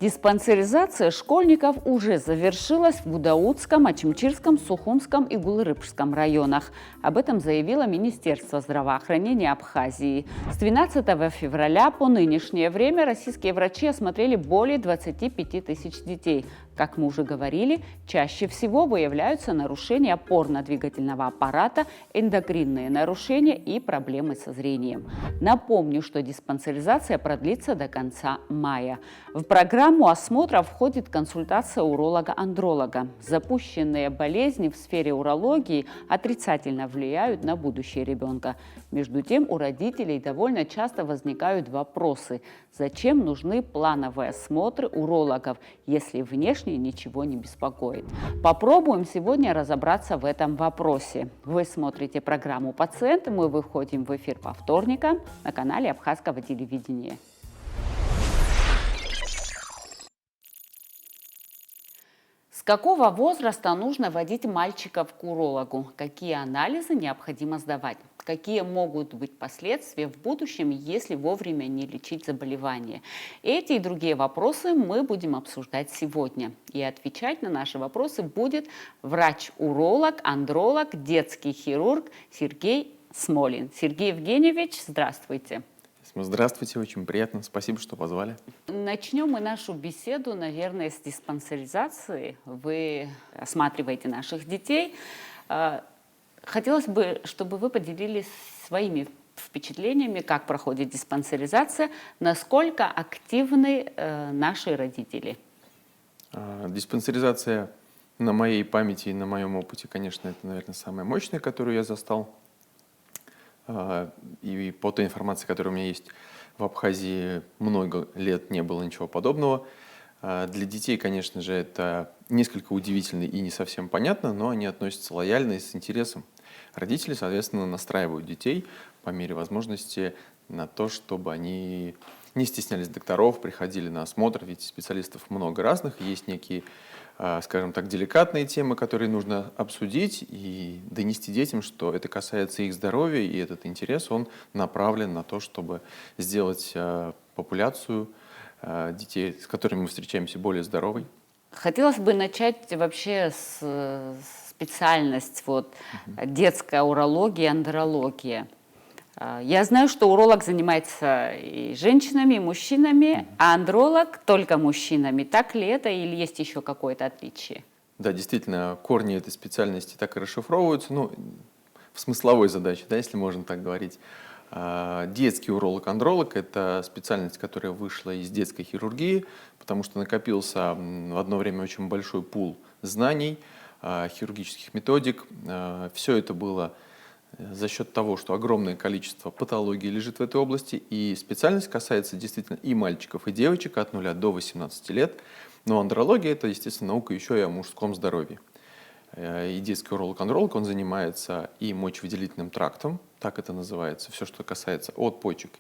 Диспансеризация школьников уже завершилась в Гудаутском, Ачимчирском, Сухумском и Гулрыбском районах. Об этом заявило Министерство здравоохранения Абхазии. С 12 февраля по нынешнее время российские врачи осмотрели более 25 тысяч детей. Как мы уже говорили, чаще всего выявляются нарушения опорно-двигательного аппарата, эндокринные нарушения и проблемы со зрением. Напомню, что диспансеризация продлится до конца мая. В программу осмотра входит консультация уролога-андролога. Запущенные болезни в сфере урологии отрицательно влияют на будущее ребенка. Между тем, у родителей довольно часто возникают вопросы: зачем нужны плановые осмотры урологов, если внешне ничего не беспокоит? Попробуем сегодня разобраться в этом вопросе. Вы смотрите программу «Пациенты». Мы выходим в эфир по вторникам на канале Абхазского телевидения. С какого возраста нужно водить мальчиков к урологу? Какие анализы необходимо сдавать? Какие могут быть последствия в будущем, если вовремя не лечить заболевание? Эти и другие вопросы мы будем обсуждать сегодня. И отвечать на наши вопросы будет врач-уролог, андролог, детский хирург Сергей Смолин. Сергей Евгеньевич, здравствуйте. Здравствуйте, очень приятно. Спасибо, что позвали. Начнем мы нашу беседу, наверное, с диспансеризации. Вы осматриваете наших детей. Хотелось бы, чтобы вы поделились своими впечатлениями, как проходит диспансеризация, насколько активны наши родители. Диспансеризация на моей памяти и на моем опыте, конечно, это, наверное, самая мощная, которую я застал. И по той информации, которая у меня есть, в Абхазии много лет не было ничего подобного. Для детей, конечно же, это несколько удивительно и не совсем понятно, но они относятся лояльно и с интересом. Родители, соответственно, настраивают детей по мере возможности на то, чтобы они не стеснялись докторов, приходили на осмотр, ведь специалистов много разных, есть некие, скажем так, деликатные темы, которые нужно обсудить и донести детям, что это касается их здоровья, и этот интерес, он направлен на то, чтобы сделать популяцию детей, с которыми мы встречаемся, более здоровой. Хотелось бы начать вообще с специальность детская урология, андрология. Я знаю, что уролог занимается и женщинами, и мужчинами, а андролог только мужчинами. Так ли это или есть еще какое-то отличие? Да, действительно, корни этой специальности так и расшифровываются, в смысловой задаче, да, если можно так говорить. Детский уролог-андролог – это специальность, которая вышла из детской хирургии, потому что накопился в одно время очень большой пул знаний, хирургических методик. Все это было за счет того, что огромное количество патологий лежит в этой области, и специальность касается действительно и мальчиков, и девочек от 0 до 18 лет. Но андрология – это, естественно, наука еще и о мужском здоровье. И детский уролог-андролог, он занимается и мочевыделительным трактом, так это называется, все, что касается от почек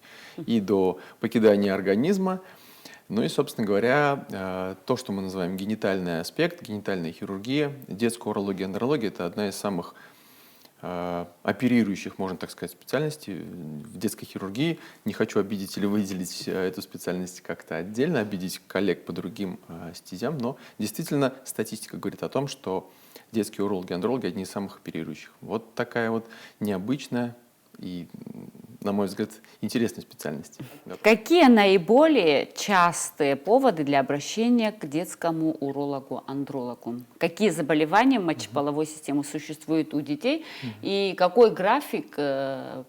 и до покидания организма. Ну и, собственно говоря, то, что мы называем генитальный аспект, генитальная хирургия, детская урология, андрология – это одна из самых оперирующих, можно так сказать, специальностей в детской хирургии. Не хочу обидеть или выделить эту специальность как-то отдельно, обидеть коллег по другим стезям, но действительно статистика говорит о том, что детские урологи, андрологи – одни из самых оперирующих. Вот такая вот необычная и, на мой взгляд, интересная специальность. Какие наиболее частые поводы для обращения к детскому урологу-андрологу? Какие заболевания мочеполовой системы существуют у детей и какой график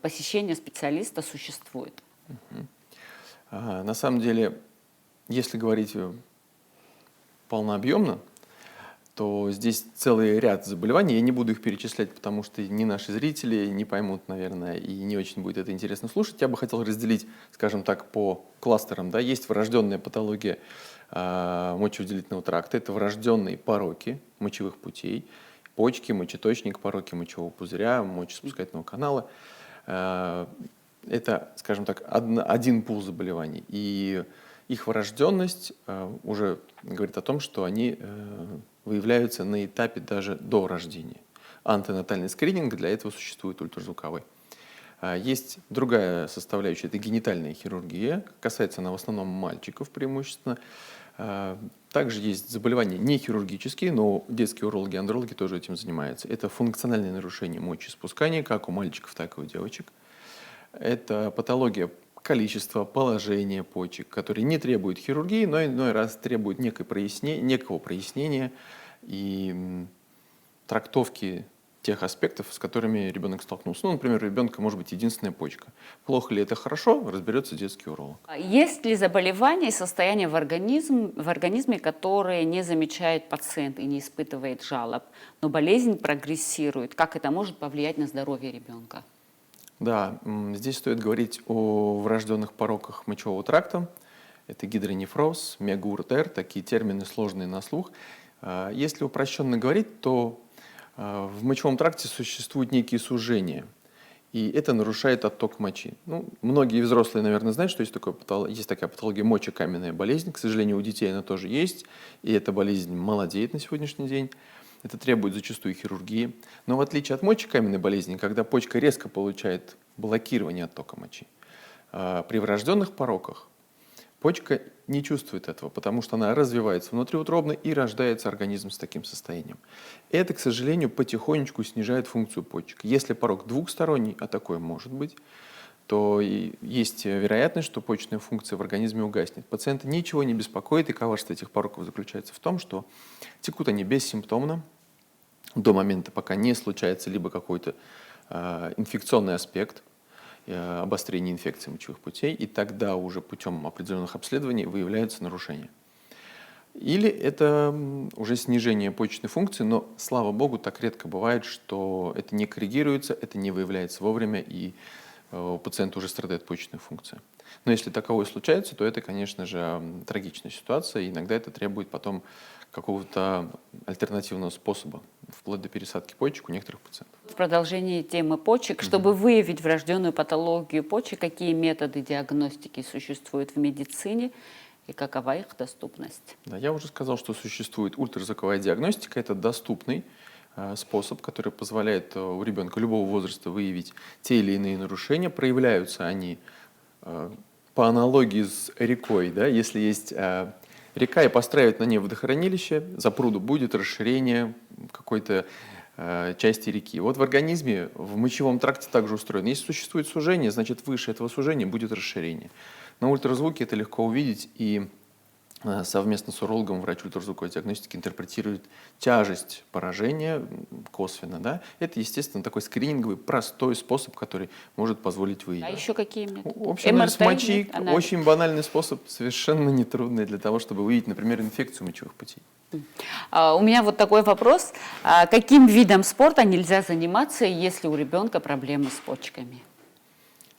посещения специалиста существует? На самом деле, если говорить полнообъемно, то здесь целый ряд заболеваний. Я не буду их перечислять, потому что ни наши зрители не поймут, наверное, и не очень будет это интересно слушать. Я бы хотел разделить, скажем так, по кластерам. Да? Есть врожденная патология мочевыделительного тракта, это врожденные пороки мочевых путей, почки, мочеточник, пороки мочевого пузыря, мочеспускательного канала. Это, скажем так, один пул заболеваний. И их врожденность уже говорит о том, что они выявляются на этапе даже до рождения. Антенатальный скрининг для этого существует ультразвуковой. Есть другая составляющая, это генитальная хирургия. Касается она в основном мальчиков преимущественно. Также есть заболевания не хирургические, но детские урологи и андрологи тоже этим занимаются. Это функциональные нарушения мочеиспускания, как у мальчиков, так и у девочек. Это патология количества, положения почек, которые не требуют хирургии, но иной раз требуют некого прояснения и трактовки тех аспектов, с которыми ребенок столкнулся. Ну, например, у ребенка может быть единственная почка. Плохо ли это, хорошо, разберется детский уролог. Есть ли заболевания и состояния в организме, которые не замечает пациент и не испытывает жалоб, но болезнь прогрессирует? Как это может повлиять на здоровье ребенка? Да, здесь стоит говорить о врожденных пороках мочевого тракта. Это гидронефроз, мегауртер, такие термины сложные на слух. Если упрощенно говорить, то в мочевом тракте существуют некие сужения, и это нарушает отток мочи. Ну, многие взрослые, наверное, знают, что есть такая патология мочекаменная болезнь. К сожалению, у детей она тоже есть, и эта болезнь молодеет на сегодняшний день. Это требует зачастую хирургии. Но в отличие от мочекаменной болезни, когда почка резко получает блокирование оттока мочи, при врожденных пороках почка не чувствует этого, потому что она развивается внутриутробно и рождается организм с таким состоянием. Это, к сожалению, потихонечку снижает функцию почек. Если порок двухсторонний, а такое может быть, то есть вероятность, что почечная функция в организме угаснет. Пациента ничего не беспокоит, и коварство этих пороков заключается в том, что текут они бессимптомно до момента, пока не случается либо какой-то инфекционный аспект, обострение инфекции мочевых путей, и тогда уже путем определенных обследований выявляются нарушения. Или это уже снижение почечной функции, но, слава богу, так редко бывает, что это не коррегируется, это не выявляется вовремя, и у пациента уже страдает почечная функция. Но если таковое случается, то это, конечно же, трагичная ситуация, и иногда это требует потом какого-то альтернативного способа, вплоть до пересадки почек у некоторых пациентов. В продолжении темы почек, чтобы выявить врожденную патологию почек, какие методы диагностики существуют в медицине и какова их доступность? Да, я уже сказал, что существует ультразвуковая диагностика. Это доступный способ, который позволяет у ребенка любого возраста выявить те или иные нарушения. Проявляются они по аналогии с рекой. Да? Если есть река и построить на ней водохранилище, за пруду будет расширение какой-то части реки. Вот в организме, в мочевом тракте также устроено. Если существует сужение, значит выше этого сужения будет расширение. На ультразвуке это легко увидеть, и совместно с урологом врач ультразвуковой диагностики интерпретирует тяжесть поражения косвенно. Да? Это, естественно, такой скрининговый, простой способ, который может позволить выявить. А еще какие методы? Общий анализ мочи, очень банальный способ, совершенно нетрудный для того, чтобы выявить, например, инфекцию мочевых путей. У меня вот такой вопрос. Каким видом спорта нельзя заниматься, если у ребенка проблемы с почками?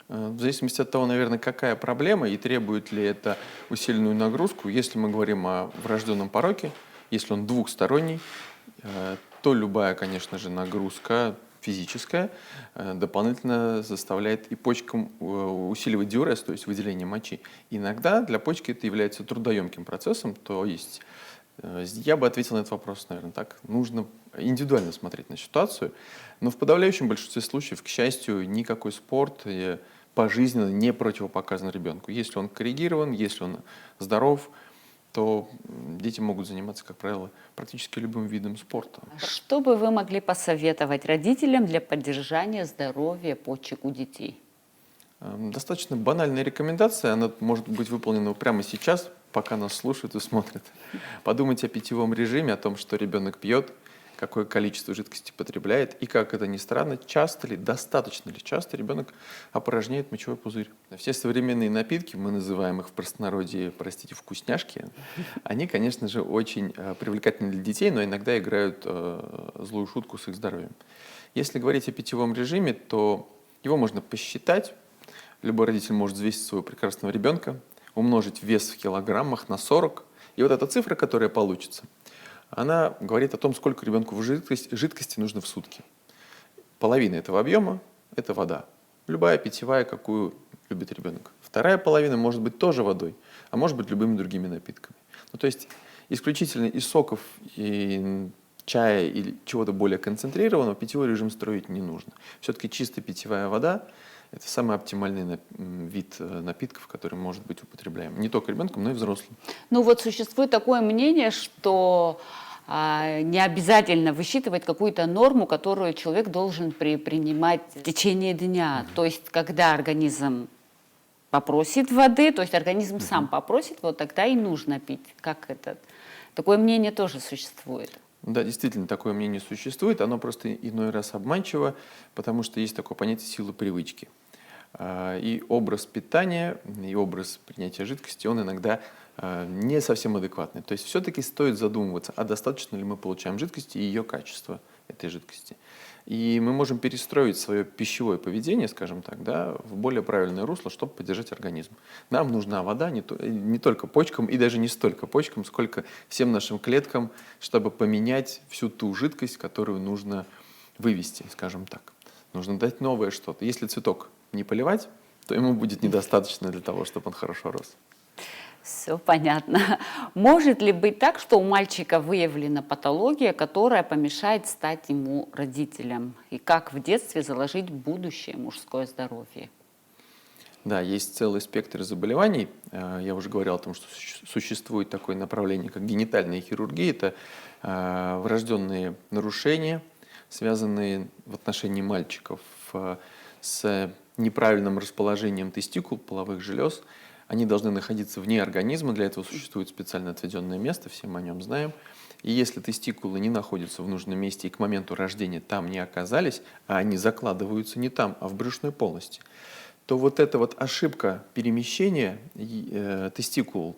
В зависимости от того, наверное, какая проблема и требует ли это усиленную нагрузку. Если мы говорим о врожденном пороке, если он двухсторонний, то любая, конечно же, нагрузка физическая дополнительно заставляет и почкам усиливать диурез, то есть выделение мочи. Иногда для почки это является трудоемким процессом, то есть я бы ответил на этот вопрос, наверное, так. Нужно индивидуально смотреть на ситуацию, но в подавляющем большинстве случаев, к счастью, никакой спорт пожизненно не противопоказан ребенку. Если он коррегирован, если он здоров, то дети могут заниматься, как правило, практически любым видом спорта. Что бы вы могли посоветовать родителям для поддержания здоровья почек у детей? Достаточно банальная рекомендация, она может быть выполнена прямо сейчас, пока нас слушают и смотрят. Подумайте о питьевом режиме, о том, что ребенок пьет, какое количество жидкости потребляет, и, как это ни странно, часто ли, достаточно ли часто ребенок опорожняет мочевой пузырь. Все современные напитки, мы называем их в простонародье, простите, вкусняшки, они, конечно же, очень привлекательны для детей, но иногда играют злую шутку с их здоровьем. Если говорить о питьевом режиме, то его можно посчитать. Любой родитель может взвесить своего прекрасного ребенка, умножить вес в килограммах на 40, и вот эта цифра, которая получится, она говорит о том, сколько ребенку в жидкости нужно в сутки. Половина этого объема – это вода. Любая питьевая, какую любит ребенок. Вторая половина может быть тоже водой, а может быть любыми другими напитками. Ну, то есть исключительно из соков и чая или чего-то более концентрированного питьевой режим строить не нужно. Все-таки чистая питьевая вода это самый оптимальный вид напитков, который может быть употребляем не только ребенком, но и взрослым. Ну вот существует такое мнение, что не обязательно высчитывать какую-то норму, которую человек должен принимать в течение дня. То есть, когда организм попросит воды, то есть организм сам попросит, вот тогда и нужно пить. Как это? Такое мнение тоже существует. Да, действительно, такое мнение существует, оно просто иной раз обманчиво, потому что есть такое понятие силы привычки. И образ питания, и образ принятия жидкости, он иногда не совсем адекватный. То есть все-таки стоит задумываться, а достаточно ли мы получаем жидкости и ее качество этой жидкости. И мы можем перестроить свое пищевое поведение, скажем так, да, в более правильное русло, чтобы поддержать организм. Нам нужна вода не только почкам, и даже не столько почкам, сколько всем нашим клеткам, чтобы поменять всю ту жидкость, которую нужно вывести, скажем так. Нужно дать новое что-то. Если цветок не поливать, то ему будет недостаточно для того, чтобы он хорошо рос. Все понятно. Может ли быть так, что у мальчика выявлена патология, которая помешает стать ему родителем? И как в детстве заложить будущее мужское здоровье? Да, есть целый спектр заболеваний. Я уже говорил о том, что существует такое направление, как генитальная хирургия. Это врожденные нарушения, связанные в отношении мальчиков с неправильным расположением тестикул, половых желез. Они должны находиться вне организма, для этого существует специально отведенное место, все мы о нем знаем. И если тестикулы не находятся в нужном месте и к моменту рождения там не оказались, а они закладываются не там, а в брюшной полости, то вот эта вот ошибка перемещения тестикул,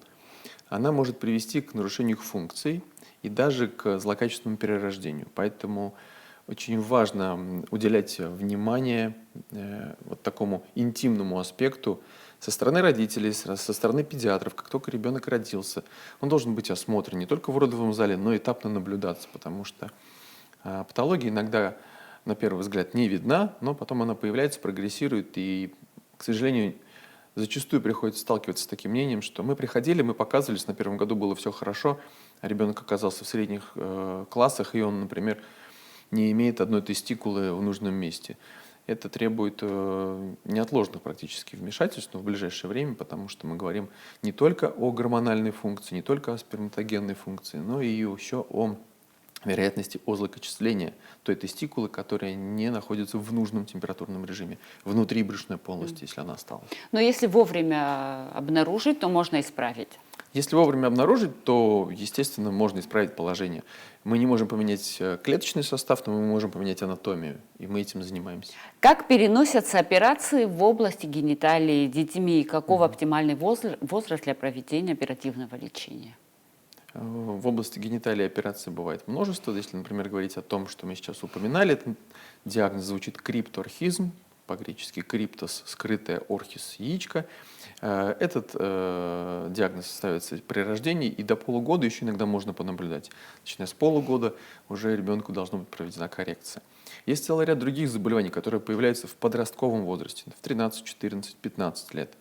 она может привести к нарушению их функций и даже к злокачественному перерождению. Поэтому очень важно уделять внимание вот такому интимному аспекту со стороны родителей, со стороны педиатров. Как только ребенок родился, он должен быть осмотрен не только в родовом зале, но и этапно наблюдаться, потому что патология иногда, на первый взгляд, не видна, но потом она появляется, прогрессирует, и, к сожалению, зачастую приходится сталкиваться с таким мнением, что мы приходили, мы показывались, на первом году было все хорошо, а ребенок оказался в средних классах, и он, например, не имеет одной тестикулы в нужном месте. Это требует неотложных практически вмешательств в ближайшее время, потому что мы говорим не только о гормональной функции, не только о сперматогенной функции, но и еще о вероятности озлокочисления той тестикулы, которая не находится в нужном температурном режиме, внутри брюшной полости, если она осталась. Но если вовремя обнаружить, то можно исправить. Если вовремя обнаружить, то, естественно, можно исправить положение. Мы не можем поменять клеточный состав, но мы можем поменять анатомию, и мы этим занимаемся. Как переносятся операции в области гениталии детьми и каков оптимальный возраст для проведения оперативного лечения? В области гениталии операций бывает множество. Если, например, говорить о том, что мы сейчас упоминали, этот диагноз звучит крипторхизм, по-гречески криптос, скрытая, орхис, яичко. Этот диагноз ставится при рождении, и до полугода еще иногда можно понаблюдать. Начиная с полугода уже ребенку должна быть проведена коррекция. Есть целый ряд других заболеваний, которые появляются в подростковом возрасте, в 13, 14, 15 лет.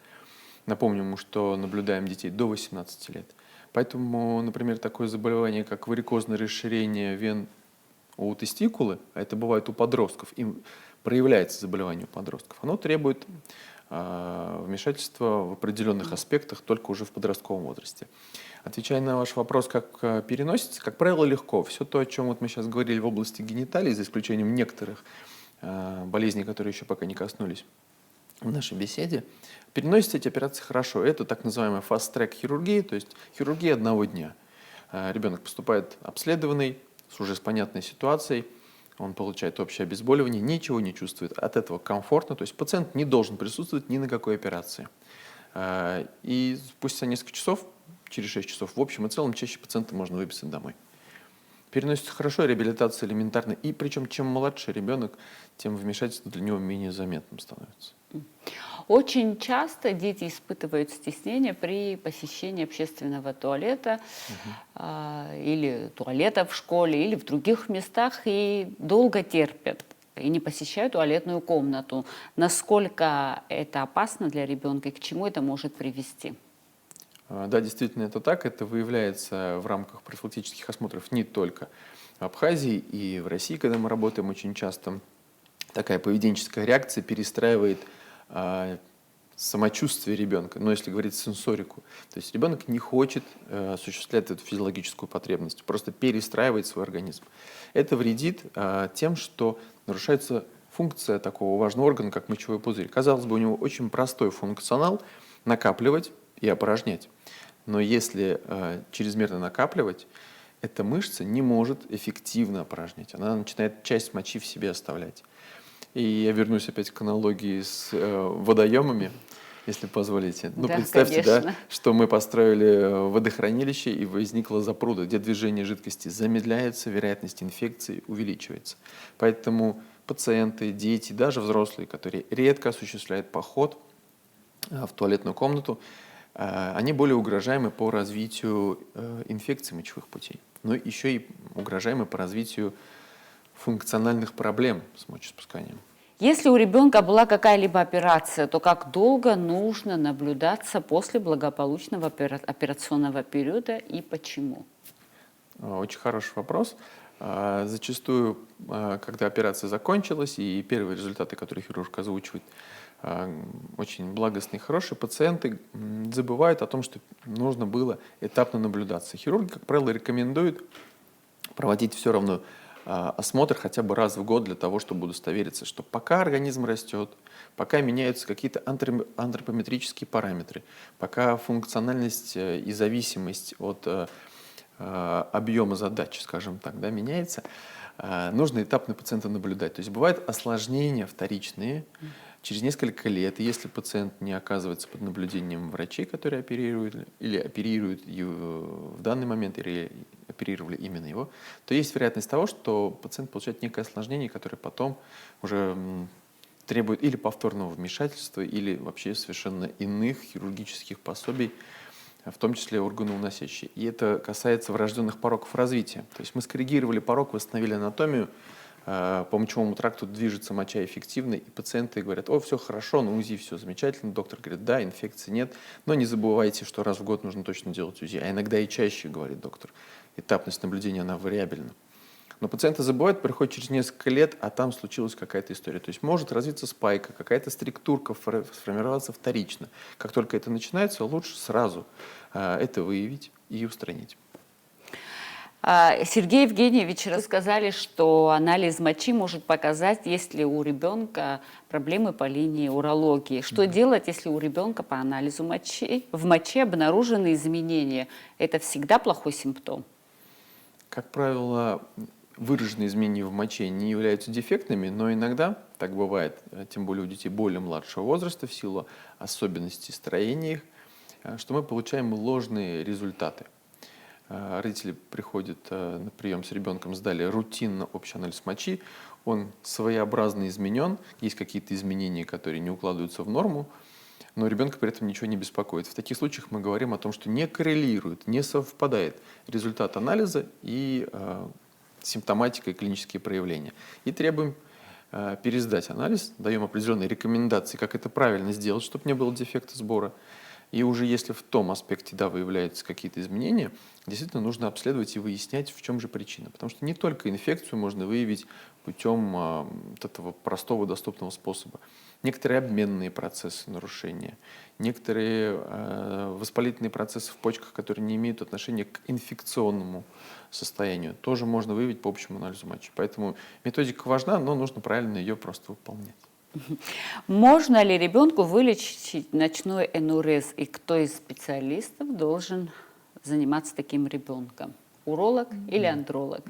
Напомним, что наблюдаем детей до 18 лет. Поэтому, например, такое заболевание, как варикозное расширение вен у тестикулы, а это бывает у подростков, им проявляется заболевание у подростков, оно требует вмешательства в определенных аспектах только уже в подростковом возрасте. Отвечая на ваш вопрос, как переносится, как правило, легко. Все то, о чем вот мы сейчас говорили в области гениталий, за исключением некоторых болезней, которые еще пока не коснулись в нашей беседе, переносятся эти операции хорошо. Это так называемая fast-track хирургия, то есть хирургия одного дня. Ребенок поступает обследованный, с понятной ситуацией, он получает общее обезболивание, ничего не чувствует, от этого комфортно, то есть пациент не должен присутствовать ни на какой операции. И спустя несколько часов, через 6 часов, в общем и целом, чаще пациента можно выписать домой. Переносится хорошо, реабилитация элементарна, и причем чем младше ребенок, тем вмешательство для него менее заметным становится. Очень часто дети испытывают стеснение при посещении общественного туалета или туалета в школе, или в других местах, и долго терпят, и не посещают туалетную комнату. Насколько это опасно для ребенка и к чему это может привести? Да, действительно, это так. Это выявляется в рамках профилактических осмотров не только в Абхазии и в России, когда мы работаем очень часто. Такая поведенческая реакция перестраивает самочувствие ребенка, но если говорить сенсорику, то есть ребенок не хочет осуществлять эту физиологическую потребность, просто перестраивает свой организм. Это вредит тем, что нарушается функция такого важного органа, как мочевой пузырь. Казалось бы, у него очень простой функционал — накапливать и опорожнять. Но если чрезмерно накапливать, эта мышца не может эффективно опорожнять. Она начинает часть мочи в себе оставлять. И я вернусь опять к аналогии с водоемами, если позволите. Ну, Да, представьте, да, конечно. что мы построили водохранилище, и возникла запруда, где движение жидкости замедляется, вероятность инфекции увеличивается. Поэтому пациенты, дети, даже взрослые, которые редко осуществляют поход в туалетную комнату, они более угрожаемы по развитию инфекций мочевых путей, но еще и угрожаемы по развитию функциональных проблем с мочеиспусканием. Если у ребенка была какая-либо операция, то как долго нужно наблюдаться после благополучного операционного периода и почему? Очень хороший вопрос. Зачастую, когда операция закончилась, и первые результаты, которые хирург озвучивает, очень благостные, хорошие, пациенты забывают о том, что нужно было этапно наблюдаться. Хирурги, как правило, рекомендуют проводить все равно осмотр хотя бы раз в год для того, чтобы удостовериться, что пока организм растет, пока меняются какие-то антропометрические параметры, пока функциональность и зависимость от объема задач, скажем так, да, меняется, нужно этапно пациента наблюдать. То есть бывают осложнения вторичные через несколько лет, и если пациент не оказывается под наблюдением врачей, которые оперируют или оперируют в данный момент, или оперировали именно его, то есть вероятность того, что пациент получает некое осложнение, которое потом уже требует или повторного вмешательства, или вообще совершенно иных хирургических пособий, в том числе органоуносящие. И это касается врожденных пороков развития. То есть мы скоррегировали порок, восстановили анатомию, по мочевому тракту движется моча эффективно, и пациенты говорят: о, все хорошо, на УЗИ все замечательно. Доктор говорит: да, инфекции нет, но не забывайте, что раз в год нужно точно делать УЗИ. А иногда и чаще, говорит доктор. Этапность наблюдения, она вариабельна. Но пациенты забывают, приходят через несколько лет, а там случилась какая-то история. То есть может развиться спайка, какая-то структурка сформироваться вторично. Как только это начинается, лучше сразу это выявить и устранить. Сергей Евгеньевич, рассказали, что анализ мочи может показать, есть ли у ребенка проблемы по линии урологии. Что делать, если у ребенка по анализу мочи, в моче обнаружены изменения? Это всегда плохой симптом? Как правило, выраженные изменения в моче не являются дефектными, но иногда, так бывает, тем более у детей более младшего возраста, в силу особенностей строения их, что мы получаем ложные результаты. Родители приходят на прием с ребенком, сдали рутинно общий анализ мочи, он своеобразно изменен, есть какие-то изменения, которые не укладываются в норму, но ребенка при этом ничего не беспокоит. В таких случаях мы говорим о том, что не коррелирует, не совпадает результат анализа и симптоматика и клинические проявления. И требуем пересдать анализ, даем определенные рекомендации, как это правильно сделать, чтобы не было дефекта сбора. И уже если в том аспекте, да, выявляются какие-то изменения, действительно нужно обследовать и выяснять, в чем же причина. Потому что не только инфекцию можно выявить путем вот этого простого доступного способа. Некоторые обменные процессы нарушения, некоторые воспалительные процессы в почках, которые не имеют отношения к инфекционному состоянию, тоже можно выявить по общему анализу мочи. Поэтому методика важна, но нужно правильно ее просто выполнять. Можно ли ребенку вылечить ночной энурез? И кто из специалистов должен заниматься таким ребенком? Уролог или андролог?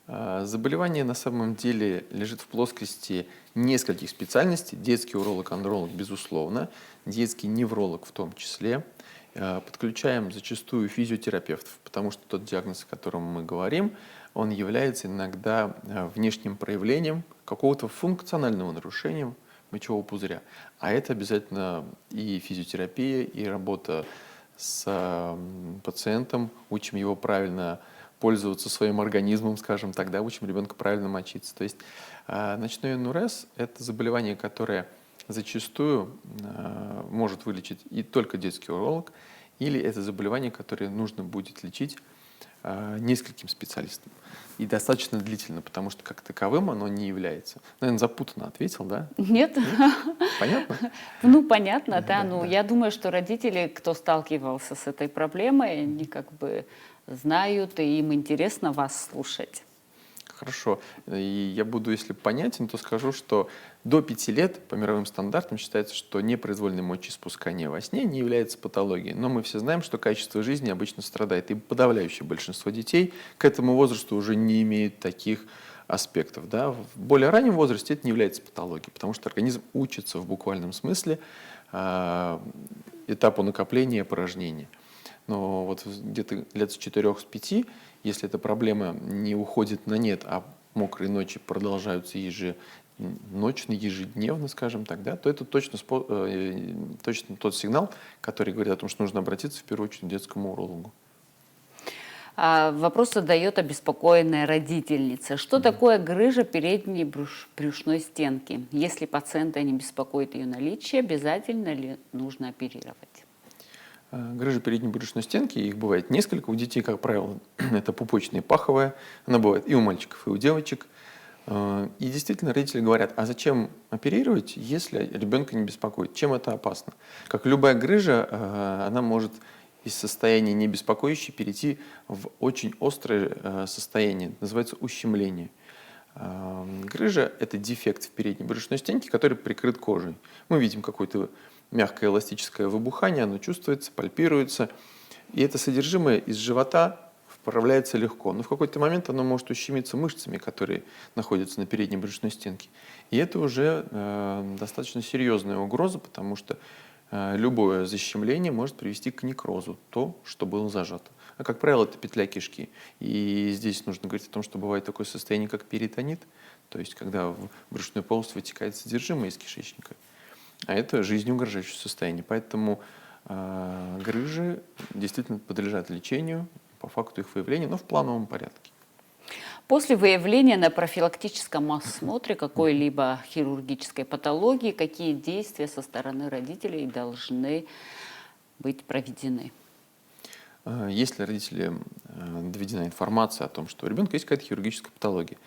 Заболевание на самом деле лежит в плоскости нескольких специальностей. Детский уролог, андролог, безусловно, детский невролог в том числе. Подключаем зачастую физиотерапевтов, потому что тот диагноз, о котором мы говорим, он является иногда внешним проявлением какого-то функционального нарушения мочевого пузыря. А это обязательно и физиотерапия, и работа с пациентом, учим его правильно пользоваться своим организмом, скажем так, да, учим ребенка правильно мочиться. То есть ночной энурез – это заболевание, которое зачастую может вылечить и только детский уролог, или это заболевание, которое нужно будет лечить нескольким специалистам. И достаточно длительно, потому что как таковым оно не является. Наверное, запутанно ответил, да? Нет? Понятно? Ну, понятно, да. Да, Ну, да. я думаю, что родители, кто сталкивался с этой проблемой, они как бы знают, и им интересно вас слушать. Хорошо. И я буду, если понятен, то скажу, что до 5 лет по мировым стандартам считается, что непроизвольное мочеиспускание во сне не является патологией. Но мы все знаем, что качество жизни обычно страдает. И подавляющее большинство детей к этому возрасту уже не имеют таких аспектов. Да? В более раннем возрасте это не является патологией, потому что организм учится в буквальном смысле этапу накопления и опорожнения. Но вот где-то лет с 4-5, если эта проблема не уходит на нет, а мокрые ночи продолжаются ночно, ежедневно, скажем так, да, то это точно тот сигнал, который говорит о том, что нужно обратиться в первую очередь к детскому урологу. Вопрос задает обеспокоенная родительница. Что такое грыжа передней брюшной стенки? Если пациента не беспокоит ее наличие, обязательно ли нужно оперировать? Грыжа передней брюшной стенки, их бывает несколько. У детей, как правило, это пупочная и паховая. Она бывает и у мальчиков, и у девочек. И действительно родители говорят, а зачем оперировать, если ребенка не беспокоит? Чем это опасно? Как любая грыжа, она может из состояния не беспокоящей перейти в очень острое состояние, называется ущемление. Грыжа – это дефект в передней брюшной стенке, который прикрыт кожей. Мы видим какое-то мягкое эластическое выбухание, оно чувствуется, пальпируется, и это содержимое из живота вправляется легко. Но в какой-то момент оно может ущемиться мышцами, которые находятся на передней брюшной стенке. И это уже достаточно серьезная угроза, потому что любое защемление может привести к некрозу, то, что было зажато. А, как правило, это петля кишки. И здесь нужно говорить о том, что бывает такое состояние, как перитонит, то есть когда в брюшную полость вытекает содержимое из кишечника. А это жизнеугрожающее состояние. Поэтому грыжи действительно подлежат лечению по факту их выявления, но в плановом порядке. После выявления на профилактическом осмотре какой-либо хирургической патологии, какие действия со стороны родителей должны быть проведены? Если родителям доведена информация о том, что у ребенка есть какая-то хирургическая патология,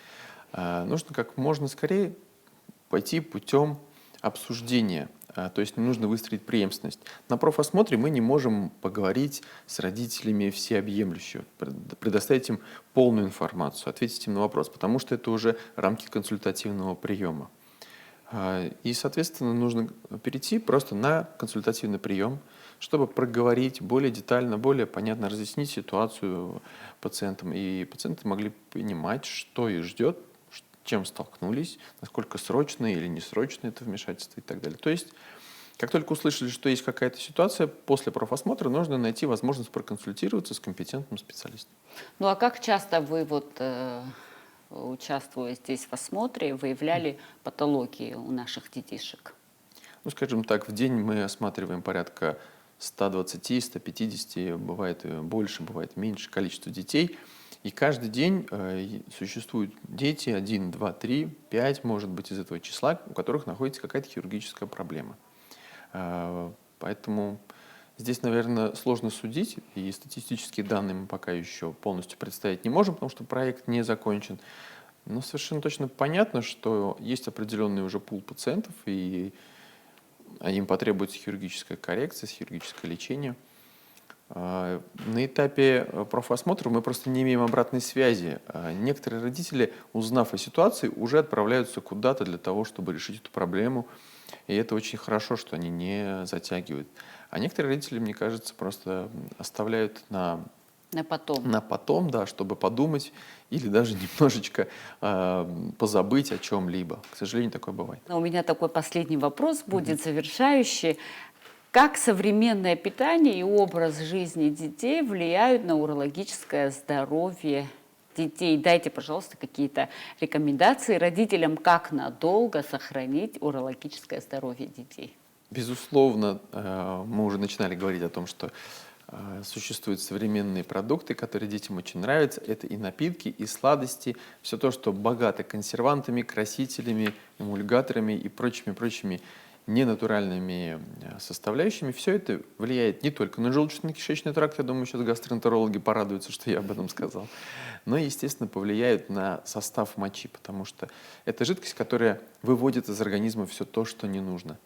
нужно как можно скорее пойти путем обсуждения, то есть не нужно выстроить преемственность. На профосмотре мы не можем поговорить с родителями всеобъемлюще, предоставить им полную информацию, ответить им на вопрос, потому что это уже рамки консультативного приема. И, соответственно, нужно перейти просто на консультативный прием, чтобы проговорить более детально, более понятно разъяснить ситуацию пациентам. И пациенты могли понимать, что их ждет, с чем столкнулись, насколько срочно или несрочно это вмешательство и так далее. То есть, как только услышали, что есть какая-то ситуация, после профосмотра нужно найти возможность проконсультироваться с компетентным специалистом. Ну а как часто вы участвуя здесь в осмотре, выявляли патологии у наших детишек? Ну, скажем так, в день мы осматриваем порядка 120-150, бывает больше, бывает меньше количество детей. И каждый день существуют дети, 1, 2, 3, 5, может быть, из этого числа, у которых находится какая-то хирургическая проблема. Поэтому здесь, наверное, сложно судить, и статистические данные мы пока еще полностью представить не можем, потому что проект не закончен. Но совершенно точно понятно, что есть определенный уже пул пациентов, и им потребуется хирургическая коррекция, хирургическое лечение. На этапе профосмотра мы просто не имеем обратной связи. Некоторые родители, узнав о ситуации, уже отправляются куда-то для того, чтобы решить эту проблему. И это очень хорошо, что они не затягивают. А некоторые родители, мне кажется, просто оставляют на потом, да, чтобы подумать или даже немножечко позабыть о чем-либо. К сожалению, такое бывает. У меня такой последний вопрос будет завершающий. Как современное питание и образ жизни детей влияют на урологическое здоровье детей? Дайте, пожалуйста, какие-то рекомендации родителям, как надолго сохранить урологическое здоровье детей. Безусловно, мы уже начинали говорить о том, что существуют современные продукты, которые детям очень нравятся. Это и напитки, и сладости, все то, что богато консервантами, красителями, эмульгаторами и прочими ненатуральными составляющими. Все это влияет не только на желудочно-кишечный тракт, я думаю, сейчас гастроэнтерологи порадуются, что я об этом сказал, но, естественно, повлияют на состав мочи, потому что это жидкость, которая выводит из организма все то, что не нужно.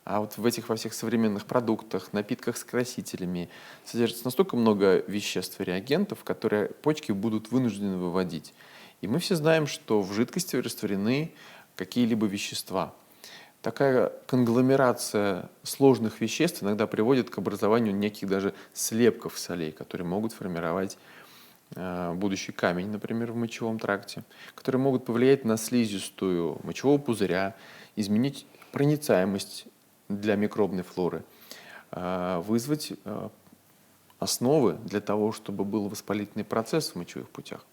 А вот во всех современных продуктах, напитках с красителями содержится настолько много веществ и реагентов, которые почки будут вынуждены выводить. И мы все знаем, что в жидкости растворены какие-либо вещества. Такая конгломерация сложных веществ иногда приводит к образованию неких даже слепков солей, которые могут формировать будущий камень, например, в мочевом тракте, которые могут повлиять на слизистую мочевого пузыря, изменить проницаемость для микробной флоры, вызвать основы для того, чтобы был воспалительный процесс в мочевых путях.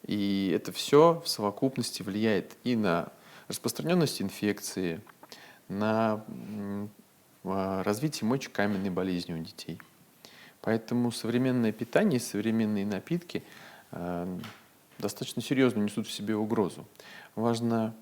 И это все в совокупности влияет и на распространенность инфекции, на развитие мочекаменной болезни у детей. Поэтому современное питание, современные напитки достаточно серьезно несут в себе угрозу. Важно,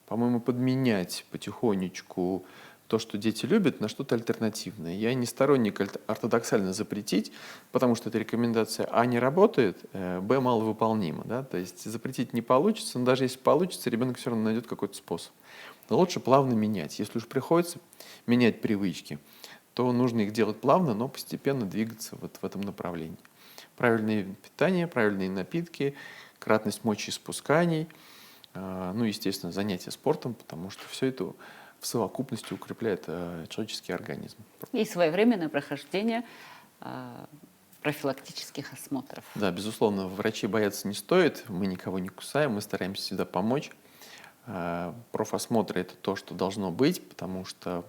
по-моему, подменять потихонечку то, что дети любят, на что-то альтернативное. Я не сторонник ортодоксально запретить, потому что эта рекомендация не работает, маловыполнима. Да? То есть запретить не получится, но даже если получится, ребенок все равно найдет какой-то способ. Но лучше плавно менять. Если уж приходится менять привычки, то нужно их делать плавно, но постепенно двигаться вот в этом направлении. Правильное питание, правильные напитки, кратность мочеиспусканий, естественно, занятия спортом, потому что все это в совокупности укрепляет человеческий организм. И своевременное прохождение профилактических осмотров. Да, безусловно, врачей бояться не стоит, мы никого не кусаем, мы стараемся всегда помочь. Профосмотры — это то, что должно быть, потому что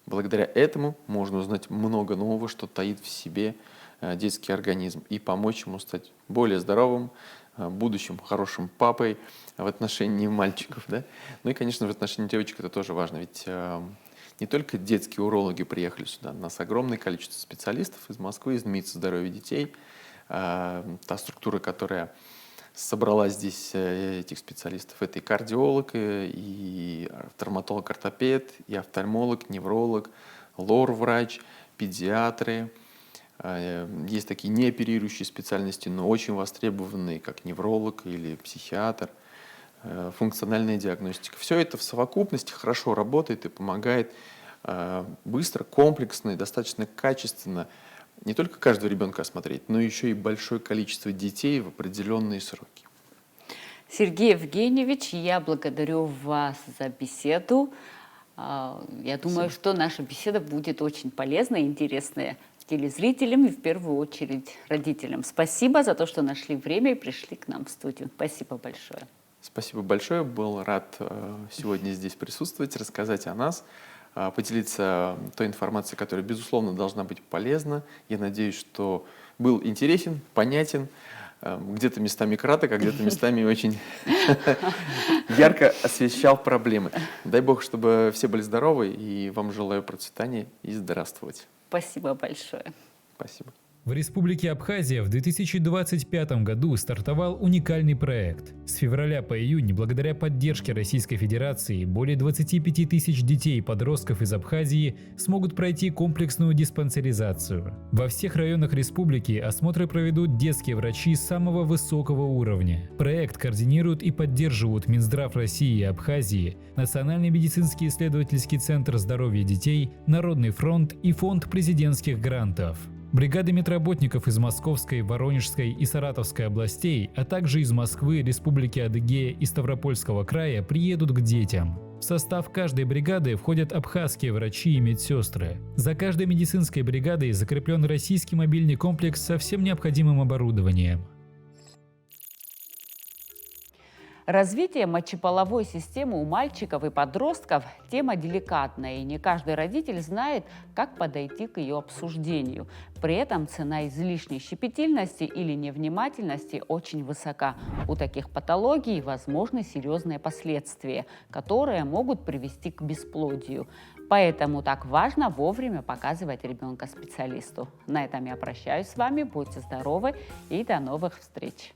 благодаря этому можно узнать много нового, что таит в себе детский организм, и помочь ему стать более здоровым, будущим хорошим папой в отношении мальчиков. Да? Ну и, конечно, в отношении девочек это тоже важно, ведь не только детские урологи приехали сюда, у нас огромное количество специалистов из Москвы, из Минздрава здоровья детей, та структура, которая собрала здесь этих специалистов, это и кардиолог, и травматолог-ортопед, и офтальмолог, невролог, лор-врач, педиатры. Есть такие неоперирующие специальности, но очень востребованные, как невролог или психиатр, функциональная диагностика. Все это в совокупности хорошо работает и помогает быстро, комплексно и достаточно качественно не только каждого ребенка осмотреть, но еще и большое количество детей в определенные сроки. Сергей Евгеньевич, я благодарю вас за беседу. Я думаю, что наша беседа будет очень полезной и интересной телезрителям и в первую очередь родителям. Спасибо за то, что нашли время и пришли к нам в студию. Спасибо большое. Спасибо большое. Был рад сегодня здесь присутствовать, рассказать о нас, поделиться той информацией, которая, безусловно, должна быть полезна. Я надеюсь, что был интересен, понятен, где-то местами краток, а где-то местами очень ярко освещал проблемы. Дай Бог, чтобы все были здоровы, и вам желаю процветания и здравствовать. Спасибо большое. Спасибо. В Республике Абхазия в 2025 году стартовал уникальный проект. С февраля по июнь, благодаря поддержке Российской Федерации, более 25 тысяч детей и подростков из Абхазии смогут пройти комплексную диспансеризацию. Во всех районах республики осмотры проведут детские врачи самого высокого уровня. Проект координируют и поддерживают Минздрав России и Абхазии, Национальный медицинский исследовательский центр здоровья детей, Народный фронт и Фонд президентских грантов. Бригады медработников из Московской, Воронежской и Саратовской областей, а также из Москвы, Республики Адыгея и Ставропольского края приедут к детям. В состав каждой бригады входят абхазские врачи и медсестры. За каждой медицинской бригадой закреплен российский мобильный комплекс со всем необходимым оборудованием. Развитие мочеполовой системы у мальчиков и подростков – тема деликатная, и не каждый родитель знает, как подойти к ее обсуждению. При этом цена излишней щепетильности или невнимательности очень высока. У таких патологий возможны серьезные последствия, которые могут привести к бесплодию. Поэтому так важно вовремя показывать ребенка специалисту. На этом я прощаюсь с вами, будьте здоровы и до новых встреч!